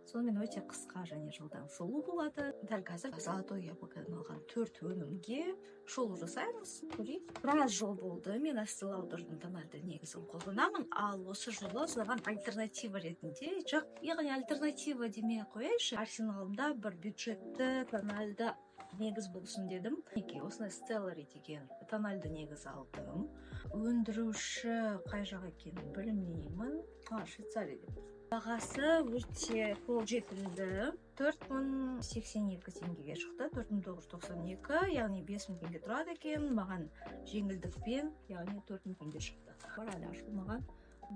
Сонымен өте қысқа және жылдам шолу болады. Дәл қазір золотой яблокадан алған 4 өнімге шолу жасаймыз. Көрейік. Біраз жыл болды мен Estee Lauder'дың тональды негізін қолданамын, ал осы жылы соған альтернатива ретінде, яғни альтернатива демей ақ қояйыншы, арсеналымда бір бюджетті тональды негіз болсын дедім. Осындай Stellary деген тональды негіз алдым. Өндіруші қай жақ екенін білмеймін. Швейцария деп. Бағасы өте қолжетімді. 4082 теңгеге шықты. 4992, яғни 5000 теңге тұрады екен. Маған жеңілдікпен, яғни 4000 теңге шықты. Бар әлі ашылмаған.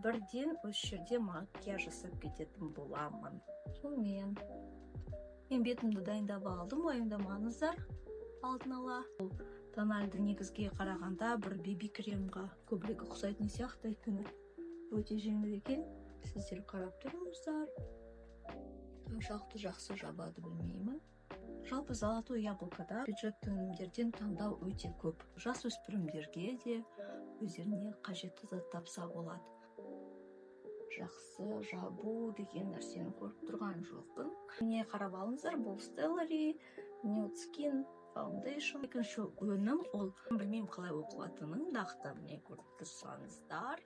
Бірден осы жерде макияж жасап кететін боламын. Сонымен мен бетімді дайындап алдым, уайымдамаңыздар. Алдын ала тональды негізге қарағанда бір BB кремға көбірек ұқсайтын сияқты, өйткені өте жеңіл екен. Сіздер қарап тұрыңыздар. Қаншалықты жақсы жабады білмеймін. Жалпы золотой яблокада бюджетті өнімдерден таңдау өте көп. Жас өспірімдерге де өздеріне қажетті зат тапса болады. Жақсы жабу деген нәрсені көріп тұрған жоқпын. Міне қарап алыңыздар, бұл Stellary Nude Skin Foundation. Екінші өнім, ол білмеймін қалай оқылатынын, нақты міне көріп тұрсаңыздар,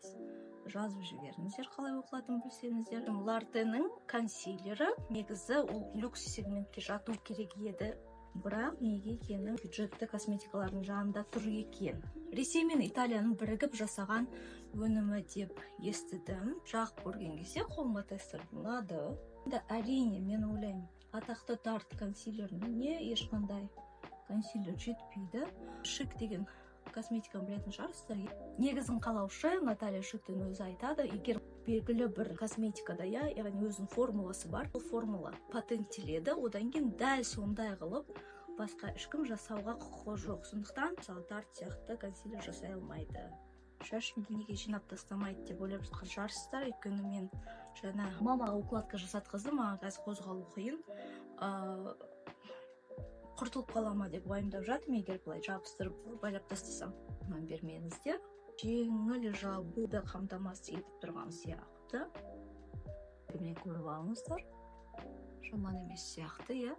жазып жіберіңіздер қалай оқылатынын білсеңіздер. Лартенің консилері негізі ол люкс сегментке жату керек еді, бірақ неге екенін бюджетті косметикалардың жанында тұр екен. Ресей мен Италияның бірігіп жасаған өнімі деп естідім. Жағып көрген кезде қолыма тестірді ұнады. Әрине, мен ойлаймын, атақты Тарт консилеріне ешқандай консилер жетпейді. Шик деген косметиканы білетін шығарсыздар. Негізін қалаушы Наталья Шиктің өзі айтады, егер белгілі бір косметикада, яғни өзінің формуласы бар, бұл формула патенттеледі, одан кейін дәл сондай қылып басқа ешкім жасауға құқығы жоқ. Сондықтан мысалы Тарт сияқты консилер жасай алмайды. Шашымды неге жинап тастамайды деп ойлап жатқан шығарсыздар, өйткені мен жаңа мамаға укладка жасатқызды, маған қазір қозғалу қиын. Құртылып қалама деп уайымдап жатырмын, егер былай жабыстырып байлап тастасам. Бермеңіздер. Жеңіл жабуды қамтамасыз етіп тұрған сияқты. Міне көріп алыңыздар. Жаман емес сияқты,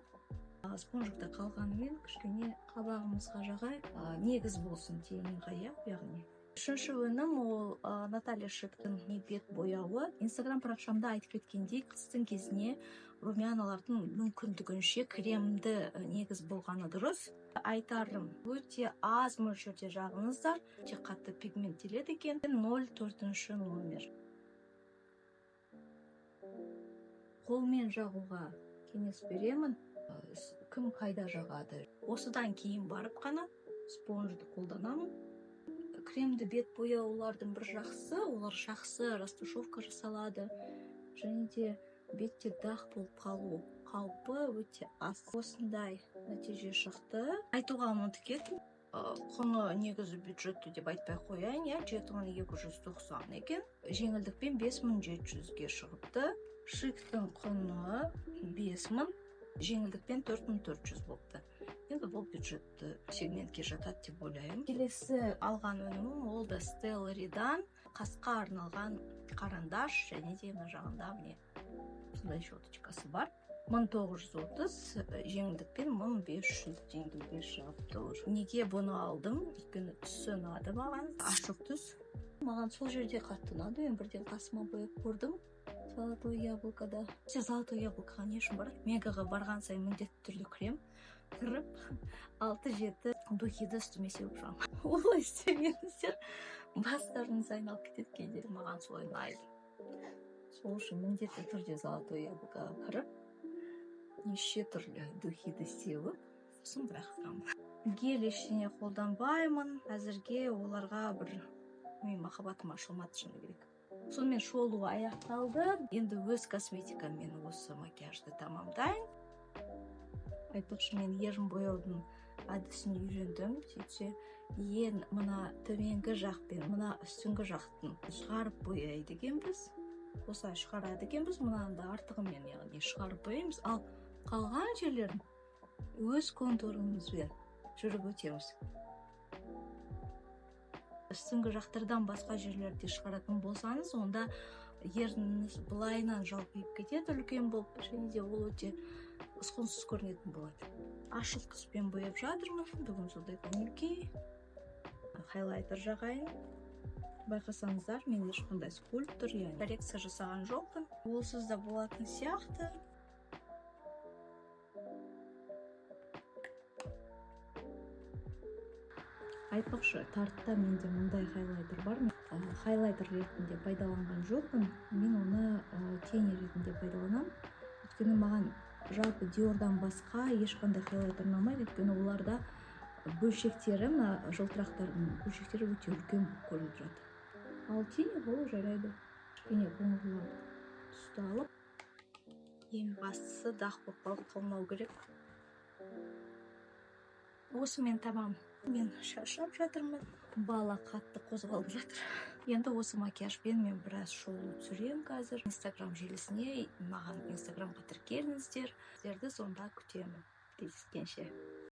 спонжикта қалғанымен кішкене қабағымызға жағай, негіз болсын теңіға, яғни. Үшінші өнім ол Наталья Шиктің бет бояуы. Инстаграм парақшамда айтып кеткендей, қыстың кезіне румяналардың мүмкіндігінше кремді негіз болғаны дұрыс. Айтарым, өте аз мөлшерде жағыңыздар, өте қатты пигменттеледі екен. 04 номер. Қолмен жағуға кеңес беремін. Кім қайда жағады? Осыдан кейін барып қана спонжды қолданамын. Кремді бет бояулардың бір жақсы, олар жақсы растушевка жасалады, және де бетте дақ болып қалу қаупі өте аз. Осындай нәтиже шықты. Айтуға ұмытып кеттім. Құны негізі бюджетті деп айтпай қояйын, 7290 екен. Жеңілдікпен 5700-ге шығыпты. Шиктің құны 5000, жеңілдікпен 4400 болыпты. Енді бұл бюджетті сегментке жатады деп ойлаймын. Келесі алған өнімім ол да Stellary'дан қасқа арналған қарандаш, және де мына жағында міне сондай щеточкасы бар. 1930, жеңілдікпен 1500 теңгеге шығыпты. Неге бұны алдым? Өйткені түсі ұнады маған. Ашық түс. Маған сол жерде қатты ұнады. Мен бірден қасыма бояп көрдім. Золотой яблокада. Золотой яблокаға не үшін барады? Мегаға барған сайын міндетті түрде крем кіріп 6-7 духиді үстіме сеуіп шығамын. Олай істемеңіздер, бастарыңыз айналып кетеді кейде. Маған солай ұнайды. Сол үшін міндетті түрде золотой яблокаға кіріп, неше түрлі духиді сеуіп, сосын бірақ тұрамын. Гель ештеңе қолданбаймын. Әзірге оларға бір махаббатым ашылмады шыны керек. Сонымен шолу аяқталды. Енді өз косметикамен осы макияжды тамамдайын. Айтпақшы, мен ерін бояудың әдісін үйрендім. Сөйтсе, ең мына төменгі жақ пен мына үстіңгі жақтың шығарып бояйды екенбіз. Осылай шығарады екенбіз. Мынаны да артығымен, яғни шығарып бояймыз. Ал қалған жерлерін өз контурымызбен жүріп өтеміз. Үстіңгі жақтардан басқа жерлерде шығаратын болсаңыз, онда ерніңіз былайынан жалпиып кетеді үлкен болып, және де ол өте ұсқынсыз көрінетін болады. Ашыл түспен бояп жатырмын. Бүгін сондай көңіл-күй. Хайлайтер жағайын. Байқасаңыздар, мен ешқандай скульптор, яғни коррекция жасаған жоқпын. Олсыз да болатын сияқты. Айтпақшы, тартта менде мұндай хайлайтер бар. Хайлайтер ретінде пайдаланған жоқпын. Мен оны тень ретінде пайдаланамын. Өйткені маған жалпы Dior'дан басқа ешқандай хайлайтер ұнамайды. Өйткені оларда бөлшектері, жылтырақтардың бөлшектері өте үлкен көрініп тұрады. Ал тень ол жарайды. Кішкене қоңырлау түсті алып. Ең бастысы дақ боп қалмау керек. Осымен тамам. Мен шаршап жатырмын. Бала қатты қозғалып жатыр. Енді осы макияжбен мен біраз шоу түсірем қазір. Инстаграм желісіне, маған инстаграмға тіркеліңіздер. Сіздерді сонда күтемін. Кездескенше.